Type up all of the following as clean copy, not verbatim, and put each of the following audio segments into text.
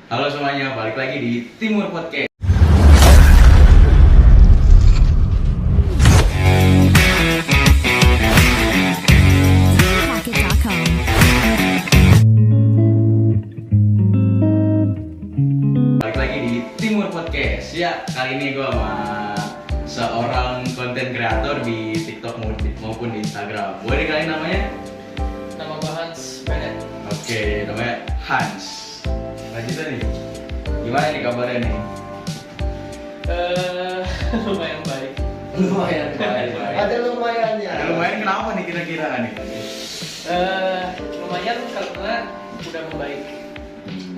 Halo semuanya, balik lagi di Timur Podcast. Balik lagi di Timur Podcast. Ya, kali ini gue sama seorang konten kreator di TikTok maupun di Instagram. Boleh dikenalin namanya? Nama gue Hans Bennett. Oke, namanya Hans. Lanjut nih. Gimana nih kabarnya nih? Lumayan baik. Lumayan baik. Ada lumayannya. Ada lumayan kenapa nih kira-kira nih? Lumayan karena udah membaik.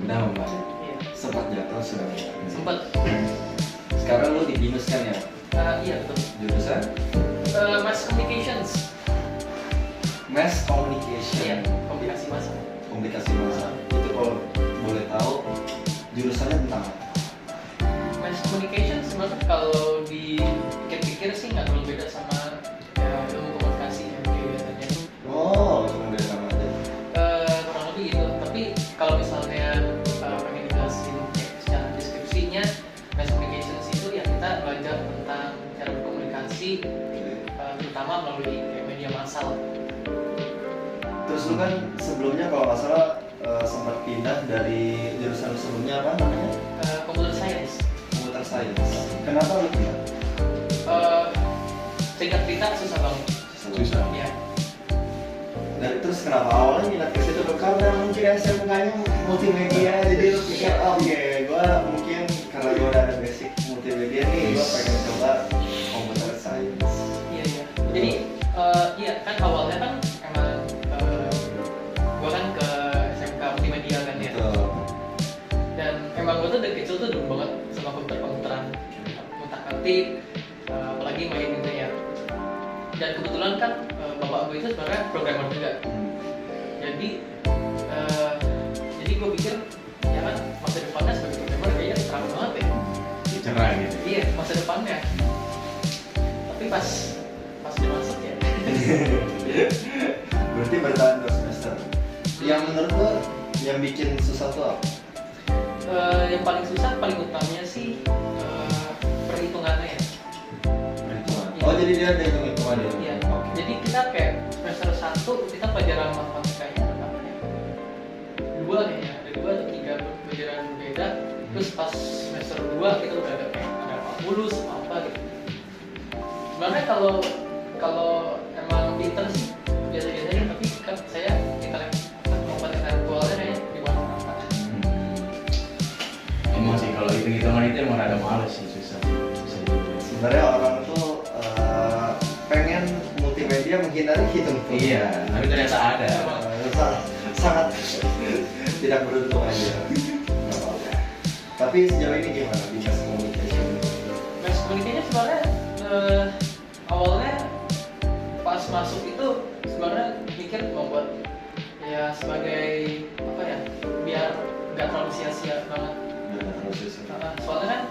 Udah membaik. Iya. Sempat jatuh sudah membaik. Sempet. Sekarang lu di BINUS kan ya? Iya betul. Jurusan Mass Communications. Mass Communication. Iya. Komunikasi massa. Komunikasi massa. Itu kalau boleh tahu jurusannya tentang apa? Mass Communications sebenarnya kalau dipikir-pikir sih nggak terlalu beda sama ilmu komunikasi yang kayak biasanya. Oh, cuma dari nama aja. Kurang lebih gitu. Tapi kalau misalnya pengen dijelasin kayak secara deskripsinya, Mass Communications itu ya kita belajar tentang cara berkomunikasi, terutama melalui kayak media massal. Terus lu kan sebelumnya kalau nggak salah sempat pindah dari jurusan lu sebelumnya apa namanya? Computer Science. Computer Science. Kenapa lu pindah? Singkat cerita susah banget. Susah. Ya. Dan terus kenapa awalnya minat ke situ? Karena mungkin SMK-nya multimedia, jadi lu pikir oke, gua mungkin karena gua udah ada basic multimedia nih, gua pengen coba computer science. Iya iya. Jadi iya kan awalnya kan emang gua kan ke SMK Multimedia kan ya. Betul. Dan emang gua tuh dari kecil tuh dulu banget sama komputeran, ngutak-ngatik, apalagi main gitu ya. Dan kebetulan kan bapak gue itu sebenarnya programmer juga. Jadi gue pikir ya kan masa depannya sebagai programmer kayaknya terang banget ya. Cerah gitu. Iya masa depannya. Tapi pas dia masuk ya. Berarti bertahan 2 semester. Yang menurut lo yang bikin susah tuh apa? Yang paling susah paling utamanya sih perhitungannya ya. Perhitungan. Oh, jadi dia ada hitung-hitungan ya? Iya. Oke. Jadi kita kayak semester 1 kita pelajaran matematikanya ada apa ya? 2 kayaknya, ada 2 atau 3 pelajaran berbeda. Terus pas semester 2 kita udah ada kayak ada mulus apa gitu. Sebenarnya kalau emang pinter sih biasa-biasa aja, tapi kan saya intelektualnya kayaknya di mana-mana. Emang sih kalau hitung-hitungan itu emang ada males sih, susah juga. Sebenarnya orang tuh pengen multimedia menghindari hitung-hitungan. Iya, tapi ternyata ada. Sangat tidak beruntung aja. Nggak apa-apa. Tapi sejauh ini gimana di mass communication? Mass communication sebenarnya awalnya pas masuk itu sebenarnya mikir mau buat ya sebagai apa ya biar nggak terlalu sia-sia banget. Soalnya kan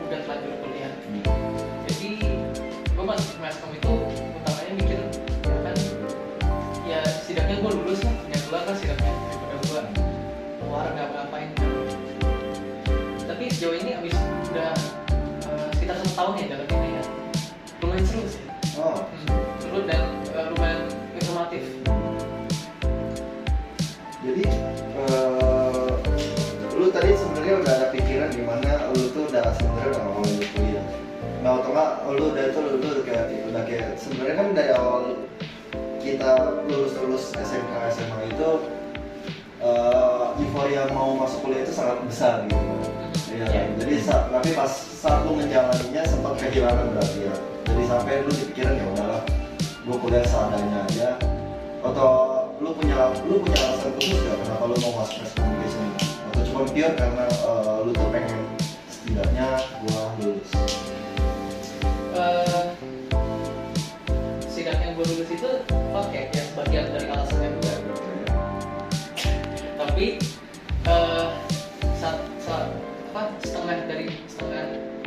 udah terlanjur kuliah. Jadi gue masuk Masscom itu utamanya mikir ya kan ya setidaknya gue lulus lah, yang keluar kan setidaknya daripada gue keluar nggak ngapain kan. Tapi sejauh ini abis udah sekitar 1 tahun ya jalaninnya ya, lumayan seru sih. Oh. Seru dan lumayan informatif. Jadi lu tadi sebenarnya udah ada pikiran gimana lu tuh udah sebenarnya udah mau lanjut kuliah. Nah, atau enggak lu udah kayak sebenarnya kan dari awal kita lulus SMK SMA itu euforia mau masuk kuliah itu sangat besar gitu. Iya. Jadi tapi pas saat lu menjalaninya sempat kehilangan berarti ya. Jadi sampai lu dipikiran ya udahlah, gua kuliah seadanya aja. Atau lu punya alasan khusus gak kenapa lu mau masuk mass communication ini? Atau cuma pure karena lu tuh pengen setidaknya gua lulus? Setidaknya gue lulus itu oke ya sebagian dari alasannya juga. Tapi setengah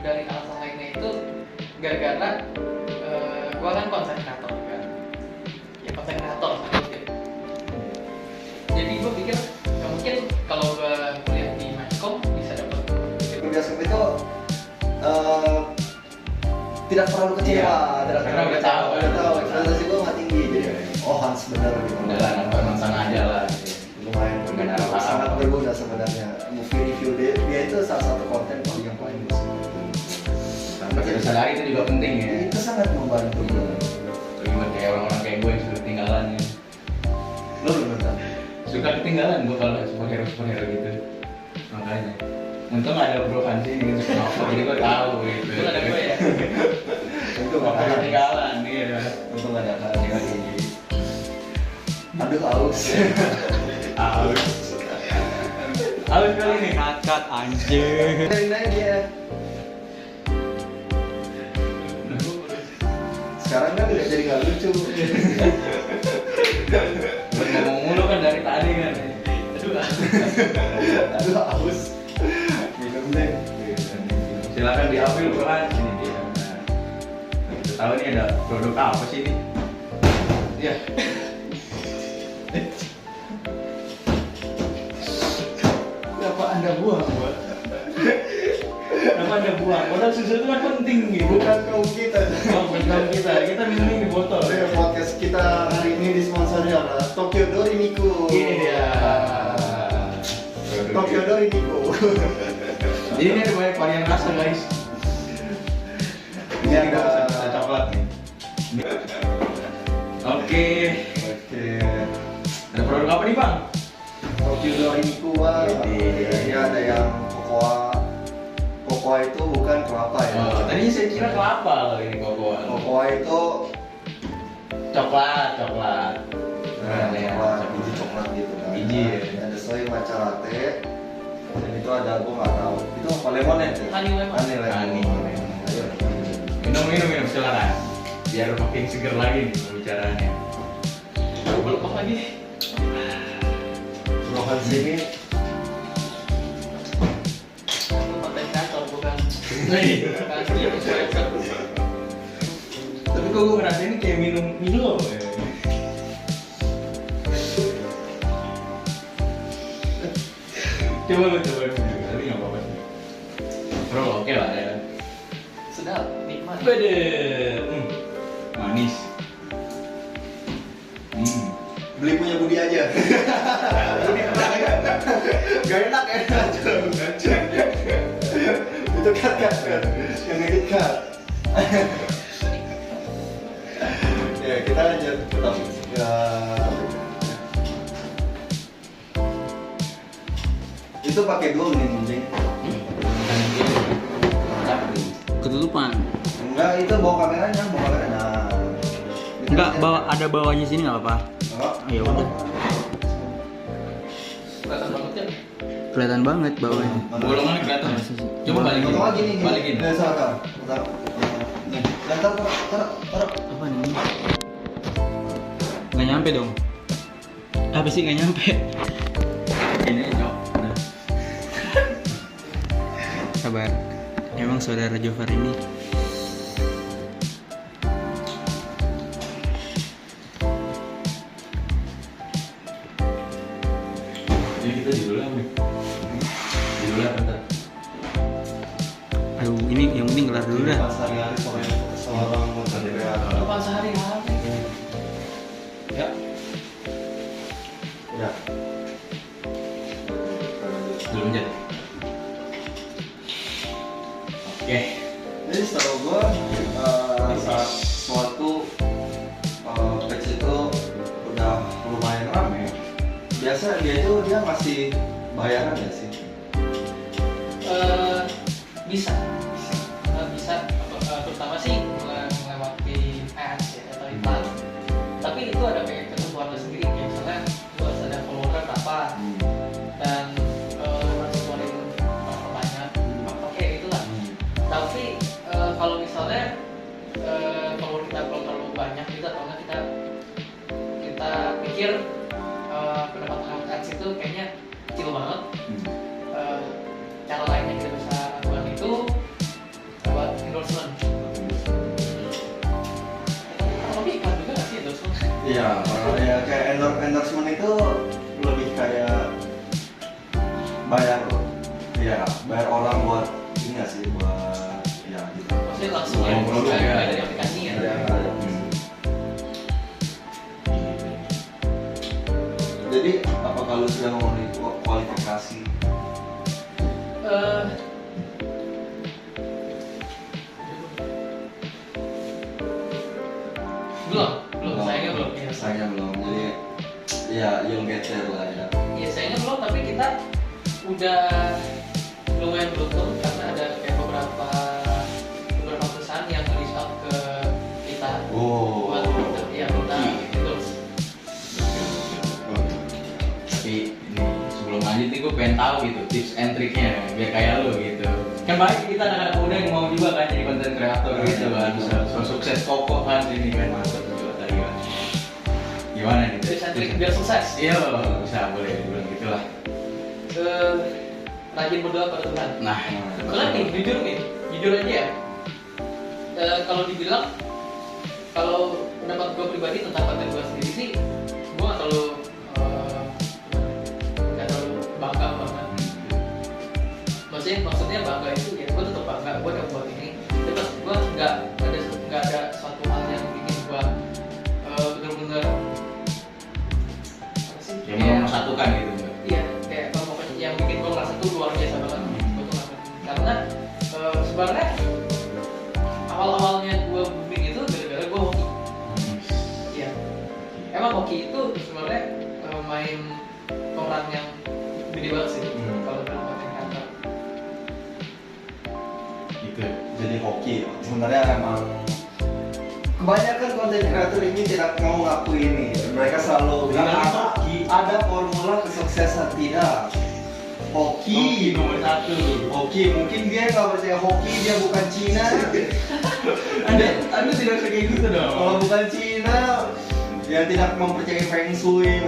dari alasan lainnya itu gara-gara gue kan konten kreator kan. Ya konten kreator gitu. Jadi gue pikir ya mungkin kalau gue kuliah di Masscom bioskop itu tidak terlalu kecewa, Iya, tidak karena terlalu udah kecewa, tahu, udah tahu, udah ekspektasi gue nggak tinggi, jadi Iya. oh Hans bener gitu. Udah lah, nonton sana aja lah gitu. Lumayan Nggak ada apa-apa. sangat berguna sebenarnya. Movie review dia itu salah satu konten yang paling gue suka. Tanpa kita sadari itu juga penting ya. Itu sangat membantu. Terlibat kayak orang-orang kayak gue yang suka ketinggalan ya. Lo belum nonton? Suka ketinggalan gue kalau superhero gitu. Makanya. Untung ada Bro Fansi ini yang suka nonton, jadi gue tahu gitu. Itu ada gue ya. Itu Gak nggak pernah ada. ketinggalan iya. Untung nggak ada kan. Aduh aus. Aus kali nih. Kat anjir. Dari dia. Sekarang kan udah jadi nggak lucu. Buat ngomong mulu kan dari tadi kan. Aduh aus. Minum deh. Silakan diambil Bro Hans ini dia. Nah, kita tahu nih ada produk apa sih ini? Ya. Kenapa anda buang, buat? Kenapa Anda buang? Padahal susu itu kan penting gitu. Bukan kaum kita. Oh, bukan kita minum di botol. Ya, podcast kita hari ini disponsori oleh Tokyo Dori Miku. Ini dia. Tokyo Dori Miku. Jadi ini ada banyak varian rasa guys. Ini ada rasa coklat nih. Oke. Oke. Ada produk apa nih bang? Tokyo Dori Miku, Bang. Ini ada yang kokoa. Kokoa itu bukan kelapa ya. Oh, tadinya saya kira kelapa loh ini kokoa. Kokoa itu Coklat. nah, Ada yang coklat, biji coklat gitu kan. Biji ya. Ini ada soy matcha latte. Dan itu ada gua nggak tahu. Itu apa lemonade ya? Honey lemon. Honey lemon. Honey. Ayo. Minum silakan. Biar makin seger lagi nih pembicaraannya. Belum lagi. Rohan sini Konten kreator bukan. Nih. Bukan influencer. Tapi kok gue ngerasain ini kayak minum Milo ya. Coba lu tapi nggak apa-apa sih. Bro, oke lah ya. Sedap, nikmat. Bede, manis. beli punya Budi aja. Gak enak aja. Itu cut yang edit cut. Ya kita lanjut ke topik. Ya. Itu pakai dua menit anjing. Ketutupan. Enggak, itu bawa kameranya, Nah. Enggak, ada bawahnya sini nggak apa-apa. Enggak. Ya udah. Kelihatan banget kan? Kelihatan banget bawahnya. Bolongannya kelihatan. Masa sih? Coba balikin. Potong lagi nih. Balikin. Nah, salah. Nih, taruh. Apa nih? Nggak nyampe dong. Apa sih nggak nyampe? Ini nyok. Nah. Sabar. Emang saudara Jofar ini Jadi kita judulnya apa nih? Judulnya apa ntar? aduh ini yang penting kelar dulu dah. Sehari-hari seorang content creator. Depan sehari-hari. Ya. Ya. Belum jadi. Oke. Jadi setahu gue saat suatu page itu udah lumayan rame, biasa dia masih bayaran ya sih? Bisa. Terutama sih melewati ads ya atau iklan. Tapi itu ada kayak ketentuannya sendiri. Ya, misalnya lu harus ada follower berapa dan harus keluarin berapa banyak. Oke, itulah. Tapi kalau misalnya follower kita belum terlalu banyak gitu atau enggak kita pikir pendapatan ads itu kayaknya kecil banget. Cara lainnya kita bisa lakukan itu buat endorsement. Tapi iklan juga nggak sih endorsement? Iya, ya kayak endorsement itu lebih kayak bayar Iya, bayar orang buat ini nggak sih, buat ya gitu. Maksudnya langsung ya, Produk, nggak ya. dari aplikasinya. Ada. Jadi apakah lu sudah memenuhi kualifikasi? Eh, belum, sayangnya belum. Iya, Sayangnya belum. Jadi ya you'll get there lah ya. Iya, sayangnya belum, tapi kita udah lumayan beruntung karena ada kayak beberapa perusahaan yang reach out ke kita Oh. buat ya kita endorse. Tapi ini sebelum lanjut nih gue pengen tahu gitu tips and triknya biar kayak lu gitu. Kan banyak kita anak-anak muda yang mau juga kan jadi konten kreator gitu kan, so sukses kokoh kan ini kan mantap juga tadi kan. Gimana nih? Tips and trik biar sukses. Iya, bisa boleh dibilang gitulah. Rajin berdoa pada Tuhan. Nah, Soalnya nih, jujur aja ya. Kalau dibilang, kalau pendapat gue pribadi tentang konten gue sendiri sih, gue nggak terlalu bangga banget. Maksudnya bangga itu ya, gue tetap bangga, gue udah buat ini. Tapi gue nggak ada suatu hal yang bikin gue bener-bener apa sih? yang mau satukan gitu. Iya, kayak kalau pokoknya yang bikin gue ngerasa tuh luar biasa banget. Gue tuh karena sebenarnya awal-awalnya gue booming itu gara-gara gue hoki. Iya. Emang hoki itu sebenarnya main peran yang gede banget sih kalau dalam konten kreator. Gitu. Jadi hoki. Sebenarnya emang kebanyakan konten kreator ini tidak mau ngaku ini. Mereka selalu bilang ada formula kesuksesan. Tidak. Hoki nomor satu. Hoki, mungkin dia nggak percaya hoki, dia bukan Cina. Anda tidak usah kayak gitu dong. Kalau bukan Cina, dia tidak mempercayai Feng Shui.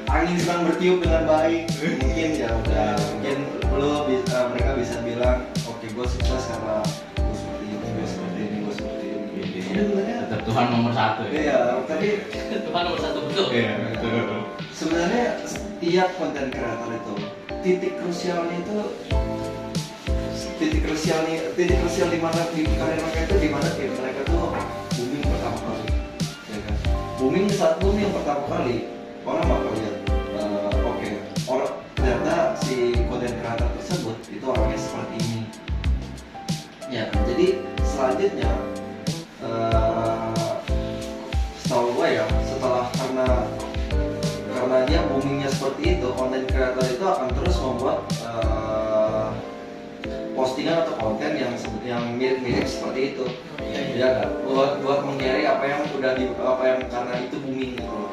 Angin sedang bertiup dengan baik. Mungkin ya udah, mungkin mereka bisa bilang, oke, gue sukses karena gue seperti ini, gue seperti ini, gue seperti ini. Sebenarnya, Tetap Tuhan nomor satu ya. iya, tapi Tuhan nomor satu betul. Iya, betul. sebenarnya setiap konten kreator itu titik krusialnya itu titik krusial di mana di karir mereka itu di mana mereka tuh booming pertama kali, ya kan? Saat booming pertama kali orang bakal lihat, oke, orang ternyata si konten kreator tersebut itu orangnya seperti ini, ya kan? Jadi selanjutnya setahu gue ya, setelah karena dia boomingnya seperti itu, konten kreator itu akan terus membuat postingan atau konten yang mirip-mirip seperti itu, ya kan? Buat menggiri apa yang karena itu booming gitu loh.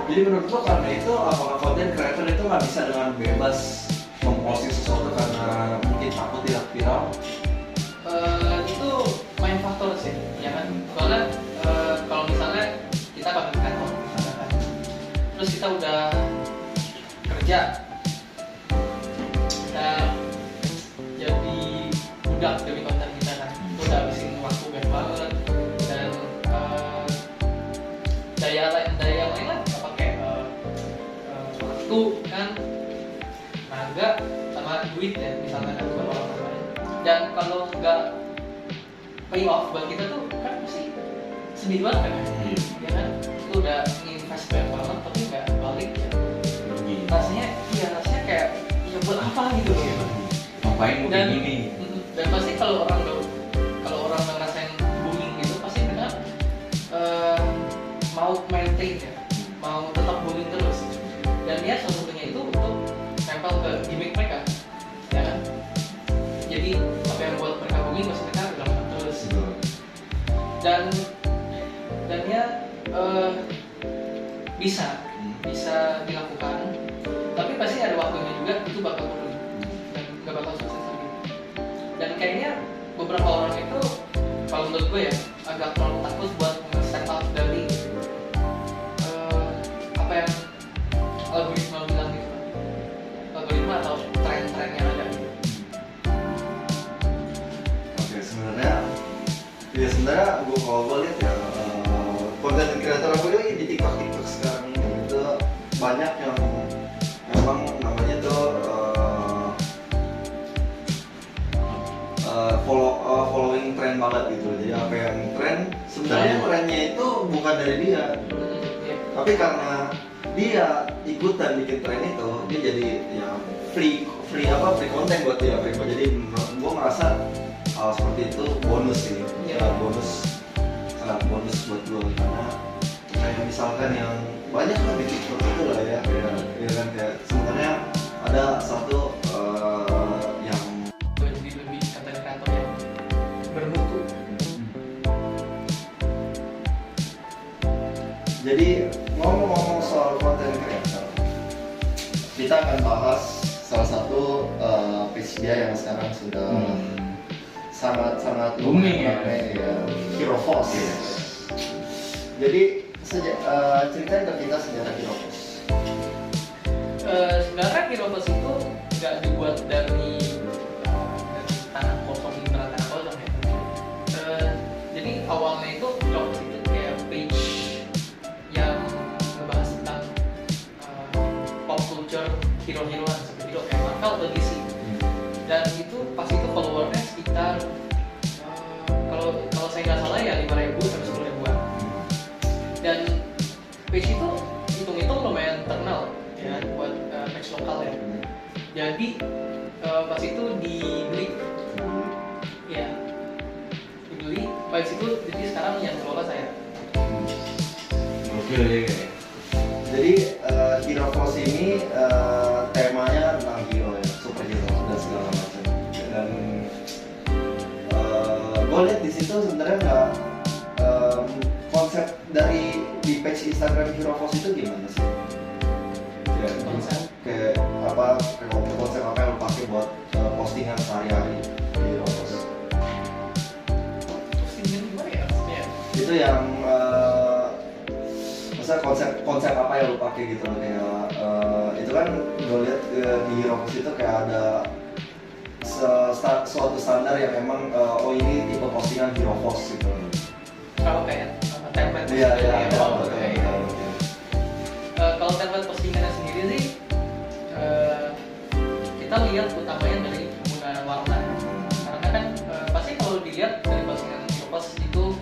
Jadi menurut lo karena itu apakah konten kreator itu nggak bisa dengan bebas memposting sesuatu karena mungkin takut tidak viral? Itu main faktor sih, ya kan? Soalnya kalau misalnya kita bakal di kantor, misalnya kan, terus kita udah kerja, kita jadi budak demi konten kita kan, kita udah habisin waktu banyak banget dan daya yang lain lah kita pakai waktu kan, tenaga sama duit ya misalnya kan buat orang lain. Dan kalau nggak pay off buat kita tuh kan pasti sedih banget kan, ya kan? Itu udah invest banyak banget tapi nggak balik ya. Rasanya kayak ya buat apa gitu loh. Ngapain gue Dan kayak gini? dan pasti kalau orang ngerasain booming gitu pasti mereka mau maintain ya, mau tetap booming terus. Dan ya salah satunya itu untuk nempel ke gimmick mereka, ya kan? Jadi apa yang buat mereka booming pasti mereka bilang terus. Dan ya bisa dilakukan, tapi pasti ada waktunya juga itu bakal turun dan nggak bakal sukses lagi. Dan kayaknya beberapa orang itu kalau menurut gue ya agak terlalu takut buat nge-step up dari apa yang algoritma bilang gitu, algoritma atau tren-tren yang ada. Oke, sebenarnya kalau gue lihat ya konten kreator aku ini di TikTok sekarang ini itu banyak yang memang namanya tuh tren banget gitu. Jadi apa yang tren, sebenarnya trennya itu bukan dari dia, Iya. tapi karena dia ikutan bikin tren itu, dia jadi ya free content buat dia. Jadi gue merasa hal seperti itu bonus sih, Iya. sangat bonus buat gue, karena kayak misalkan yang banyak kan di TikTok itu lah ya, ya kan, kayak sebenarnya ada satu yang Jadi lebih konten kreator yang bermutu. jadi ngomong-ngomong soal konten kreator, kita akan bahas salah satu page dia yang sekarang sudah sangat Booming ya. Hero Force. Jadi ceritain ke kita sejarah Hero Force. Sebenarnya Heroes itu nggak dibuat dari tanah kosong, beneran tanah kosong ya. Jadi awalnya itu Heroes itu kayak page yang ngebahas tentang pop culture hero-heroan seperti itu kayak Marvel atau DC. Dan itu pas itu followernya sekitar kalau saya nggak salah ya 5.000 sampai 10.000-an. Dan page itu hitung-hitung lumayan terkenal ya buat page lokal ya. Jadi pas itu dibeli, ya dibeli. Pas itu jadi sekarang yang kelola saya. Oke ya kayak. Jadi Hero Force ini temanya tentang hero ya, superhero dan segala macam. Dan gue lihat di situ sebenarnya nggak konsep dari di page Instagram Hero Force itu gimana sih? Ya, Konsep? kayak konsep apa yang lo pakai buat postingan sehari-hari di Hero Force? Terus ini gimana ya maksudnya? Itu yang maksudnya konsep apa yang lo pakai gitu loh, kayak itu kan gue lihat di Hero Force itu kayak ada suatu standar yang memang ini tipe postingan Hero Force gitu. Kalau kayak template Iya, postingannya, iya, oh, betul, kayak betul, gitu. betul. Kalau template postingannya sendiri sih kita lihat utamanya dari penggunaan warna, karena kan pasti kalau dilihat dari postingan Heroes itu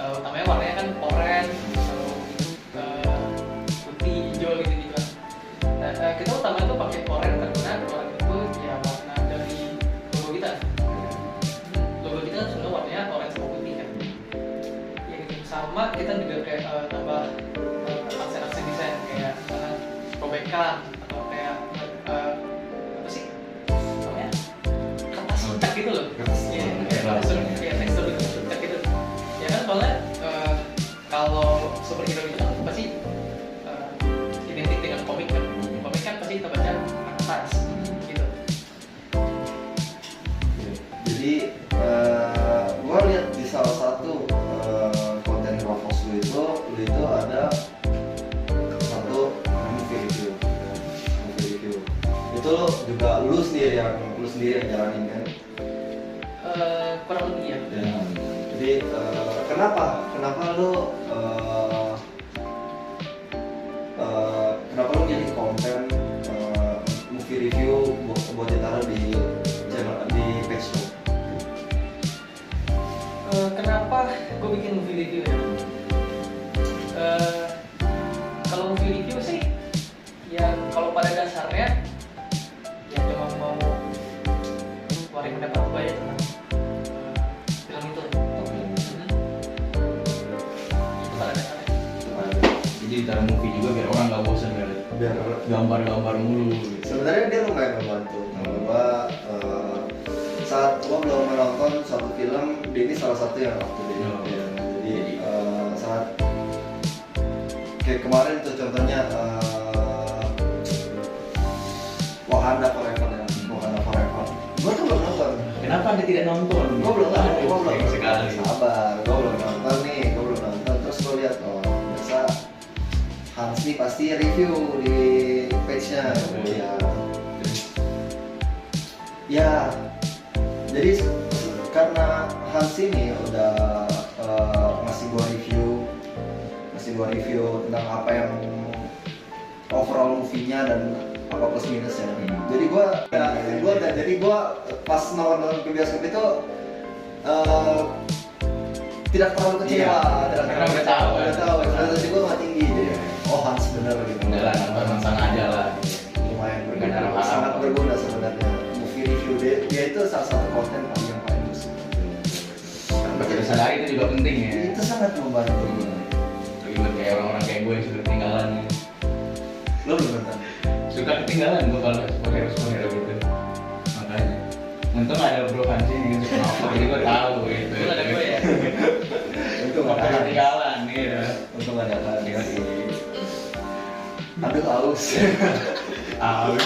utamanya warnanya kan oranye atau putih hijau gitu gitu kan. Nah, kita utamanya tuh pakai oranye karena oranye itu ya warna dari logo kita. Logo kita kan sebenarnya warnanya oranye sama putih kan. Ya gitu. Sama kita juga kayak tambah aksen-aksen desain kayak misalnya robekan atau kayak apa sih namanya kertas cetak gitu loh. Iya, kayak tekstur gitu, cetak gitu. Ya kan soalnya kalau superhero itu kan pasti identik dengan komik kan. Komik kan pasti kita baca kertas gitu. Jadi gue lihat di salah satu konten Hero Force lu itu ada satu movie review. Itu lo juga lu sendiri yang jalanin kan? Kurang lebih ya. Ya. Jadi kenapa lu jadi konten movie review buat ditaruh di channel di page lo? Kenapa gue bikin movie review ya? Kalau movie review sih, ya kalau pada dasarnya ya cuma mau waring pendapat gue aja tentang film itu. Itu pada dasarnya. Jadi ditaruh movie juga biar orang nggak bosan Biar gambar-gambar mulu gitu. sebenarnya dia lumayan membantu. Gua saat gua belum menonton satu film, ini salah satu yang waktu dia. Oh. Ya, jadi saat kayak kemarin tuh contohnya Wakanda Forever ya, Wakanda Forever. Gua tuh belum nonton. Kenapa Anda tidak nonton? Gua belum nonton. Sekali. Sabar, gua belum nonton nih, Terus gua lihat biasa Hans nih pasti review di page-nya. Ya, jadi karena Hans ini udah ngasih gua review tentang apa yang overall movie-nya dan apa plus minusnya. Jadi gua pas nonton ke bioskop itu tidak terlalu kecewa, Iya. tidak Karena terlalu udah tahu, kan? udah tahu, ekspektasi gue nggak tinggi, jadi oh Hans bener gitu. Udah lah, nonton sana aja lah. Lumayan Nggak ada apa-apa. sangat berguna sebenarnya. Movie review dia itu salah satu konten yang paling bagus. Kita sadari itu juga penting ya. Itu sangat membantu. Ribet kayak orang-orang kayak gue yang suka ketinggalan. Lo belum nonton? Suka ketinggalan gue kalau superhero gitu. Makanya. Untung ada Bro Hans ini yang suka apa, jadi gue tahu gitu. Itu ada gue ya. Untung Suka ada ketinggalan gitu. Untung ada Hans. Aduh aus. Aus.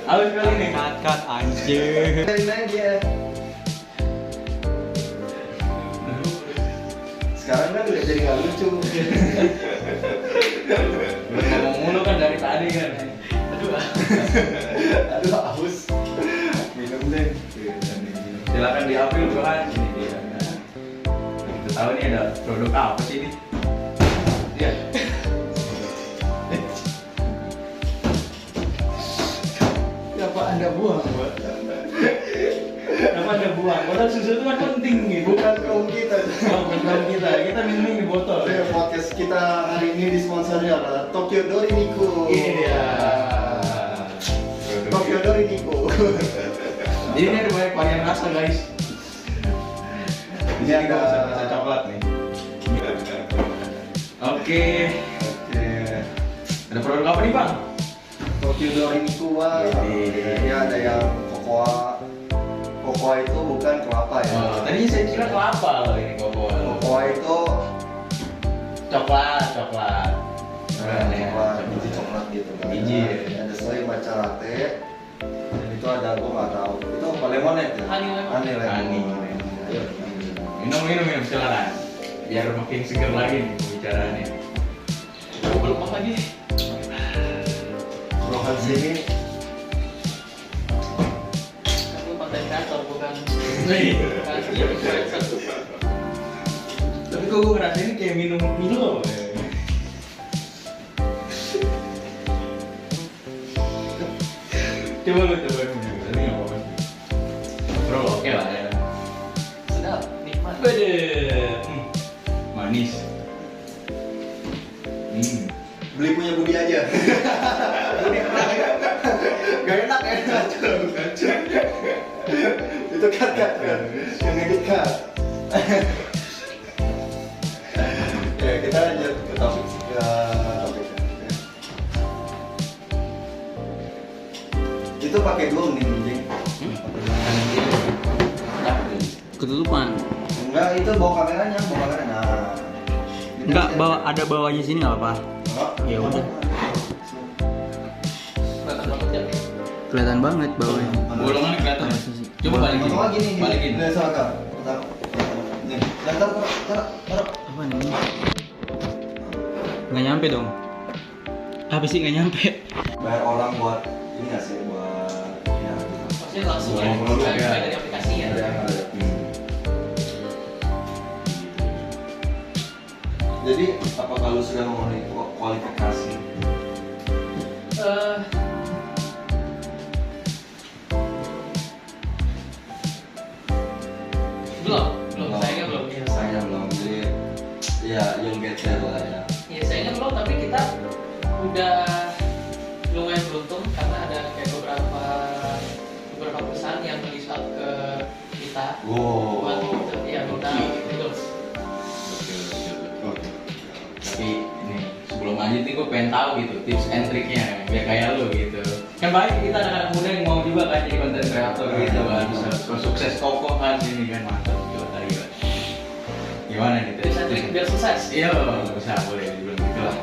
Aus kali ini. Kat anjir. Main dia. Sekarang kan udah jadi nggak lucu. Belum ngomong mulu kan dari tadi kan. Aduh aus. Minum deh. Silakan diambil Bro Hans ini dia. Kita tahu nih ada produk apa sih ini? Iya. Kenapa Anda buang, Mbak? Kenapa Anda buang? Padahal susu itu kan penting gitu. Bukan kaum kita. Oh, bukan kita minum di botol. Ya, podcast kita hari ini disponsori adalah Tokyo Dori Niku. Ini dia. Tokyo Dori Niku. Jadi ini ada banyak varian rasa guys. Di sini Ini ada- gua bisa coklat nih. Oke. Oke. Ada produk apa nih bang? Tokyo Dori Niku wah. Ini ada yang kokoa. Kokoa itu bukan kelapa ya. Oh, tadinya saya kira kelapa loh ini kokoa. Kokoa itu Coklat. coklat, Coklat. biji coklat gitu kan. Biji. Ada soy matcha latte. Dan itu ada gua nggak tahu. Itu apa lemonade ya? Honey lemon. Honey lemon. Honey. Ayo, Minum silakan. Biar makin segar lagi nih pembicaraannya. Belum apa lagi. Bro Hans ini Aku konten kreator bukan Nih. bukan influencer. Tapi kok gue ngerasain kayak minum Milo. Coba lu minum. Ini nggak apa-apa sih. Bro, oke lah ya. Sedap, nikmat. Bede. Manis. beli punya Budi aja. Gak enak ya. Kacau. Itu cut yang edit cut. Ya kita lanjut ke topik itu pakai dua nih anjing. Ketutupan. Enggak, itu bawa kameranya. Nah. Enggak, ada bawahnya sini nggak apa? Enggak. Ya udah. Kelihatan banget ya. Kelihatan banget bawahnya. Bolongannya kelihatan. Coba balikin. Potong lagi nih. Balikin. Nih, silakan. Nih, taruh. Apa nih? Nggak nyampe dong. Apa sih nggak nyampe? Bayar orang buat ini nggak sih buat ya gitu. Maksudnya langsung Bukan ya, produk bukan ya. dari aplikasinya. Jadi apakah lu sudah memenuhi kualifikasi? Eh, belum, sayangnya belum. Iya, Saya belum. Jadi ya you'll get there lah ya. Iya, sayangnya belum, tapi kita udah lumayan beruntung karena ada kayak beberapa perusahaan yang reach out ke kita buat ya minta endorse. Oke. Tapi ini sebelum lanjut nih gue pengen tahu gitu tips and triknya biar kayak lu gitu. Kan banyak kita anak-anak muda yang mau juga kan jadi konten kreator gitu kan, bisa sukses kokoh kan ini kan mantap coba tadi kan. Gimana nih Tips and trik biar sukses. Iya, bisa boleh dibilang gitu lah.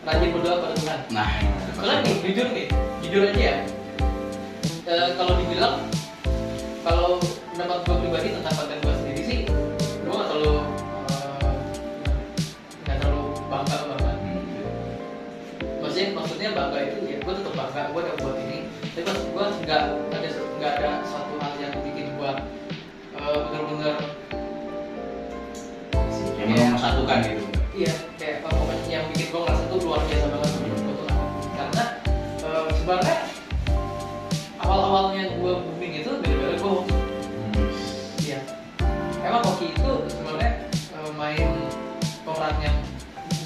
Rajin berdoa pada Tuhan. Nah, Soalnya nih, jujur aja ya. Kalau dibilang, kalau pendapat gue pribadi tentang konten gue sendiri sih, gue nggak terlalu bangga banget. Maksudnya bangga itu ya, gue tetap bangga gue udah buat ini. Tapi gue nggak ada suatu hal yang bikin gue bener-bener yang mau satukan gitu. iya, kayak apa pokoknya yang bikin gue ngerasa tuh luar biasa banget menurut gue tuh apa. Karena sebenarnya awal-awalnya gue booming itu gara-gara gue waktu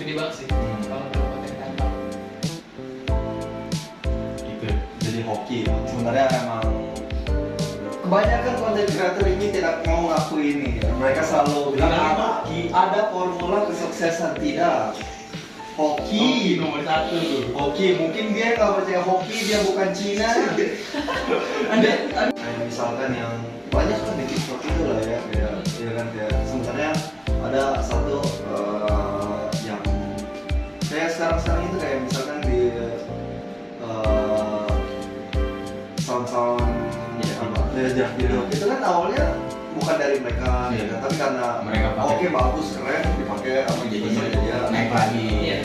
gede banget sih kalau untuk konten kreator. Gitu. Jadi hoki. Sebenarnya emang kebanyakan konten kreator ini tidak mau ngaku ini. Mereka selalu bilang ada formula kesuksesan, tidak. Hoki nomor 1. Hoki, mungkin dia nggak percaya hoki, dia bukan Cina. Kayak misalkan yang banyak kan di TikTok itu lah ya, ya kan kayak sebenarnya ada satu yang kayak sekarang itu kayak misalkan di sound video itu kan awalnya bukan dari mereka, Iya. ya kan? Tapi karena Mereka pakai. oke bagus keren dipakai apa Jadinya gitu dia naik lagi. Iya.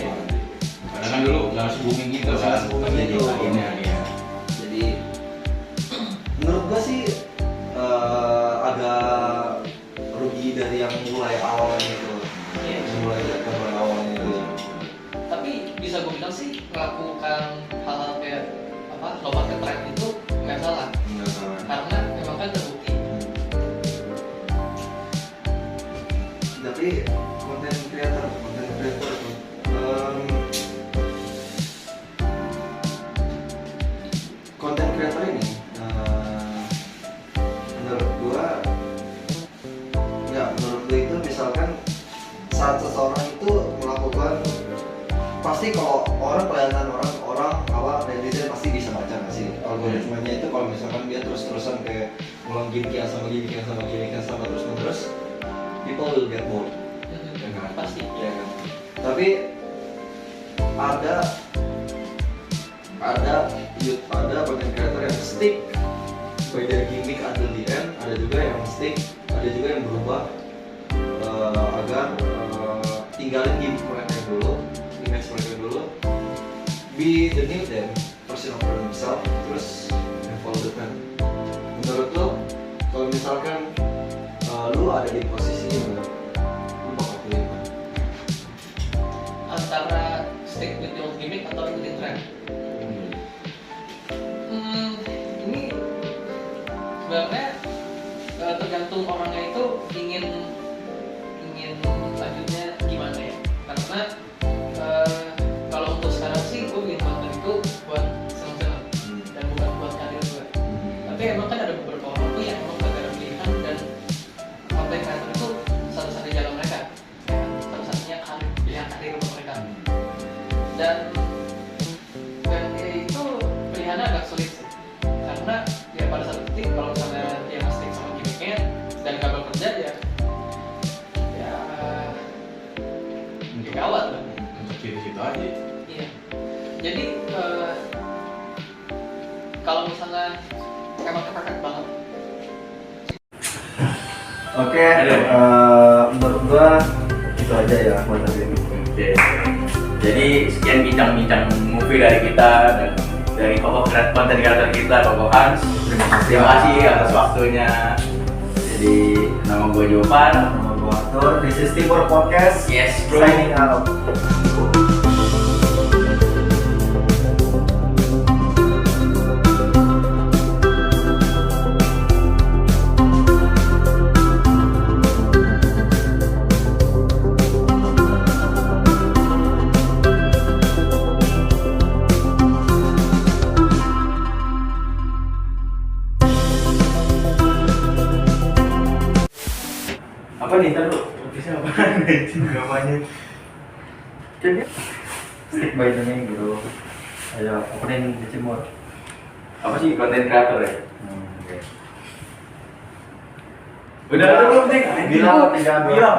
Padahal kan dulu nggak langsung booming gitu Nggak kan. langsung booming Jadi gitu. lainnya ya. Jadi menurut gua sih agak rugi dari yang mulai awalnya itu. Iya. Mulai awalnya itu. Tapi bisa gue bilang sih melakukan hal-hal kayak apa lompat ke trend itu nggak salah Nggak salah. karena memang kan terbukti. Tapi konten kreator konten kreator ini menurut gua itu misalkan saat seseorang itu melakukan pasti kalau orang kelihatan orang apa netizen pasti bisa baca nggak sih algoritmanya itu kalau misalkan dia terus-terusan kayak ngulang gimmick yang sama terus people will get bored. Ya kan? Pasti. Ya kan? Tapi ada content creator yang stick by their gimmick until the end, ada juga yang stick, ada juga yang berubah agar tinggalin gimmick mereka dulu, image mereka dulu, be the new them, version of themselves, terus evolve the trend. Menurut lo, kalau misalkan lu ada di posisi lu bakal pilih apa? Antara stick with the old gimmick atau ikutin trend. Ini sebenarnya tergantung orangnya itu ingin lanjutnya gimana ya. Karena kalau untuk sekarang sih gue bikin konten itu buat senang-senang dan bukan buat karir gue. Tapi emang kan ada beberapa orang tuh yang emang gak ada pilihan dan konten kreator itu satu-satunya jalan mereka, ya kan? Satu-satunya pilihan karir buat mereka. Dan itu pilihannya agak sulit sih, karena ya pada satu titik kalau misalnya dia stick sama gimmicknya dan gak bekerja ya gawat lah. Untuk situ-situ aja. Iya. Jadi kalau misalnya emang kepepet banget. Oke, menurut gua itu aja ya buat hari ini. Oke. Jadi sekian bincang-bincang movie dari kita dan dari konten kreator kita, Koko Hans. Terima kasih atas waktunya. Jadi nama gue Jovan. Nama gua Arthur, this is Timur Podcast. Yes, bro. Signing out. Apa nih ntar lu? Bisa apa? Namanya. Coba. Stick by the name gitu. Ayo, opening di Timur. Apa sih konten kreator ya? Oke. Udah belum nih? Bilang 3 2. Bilang.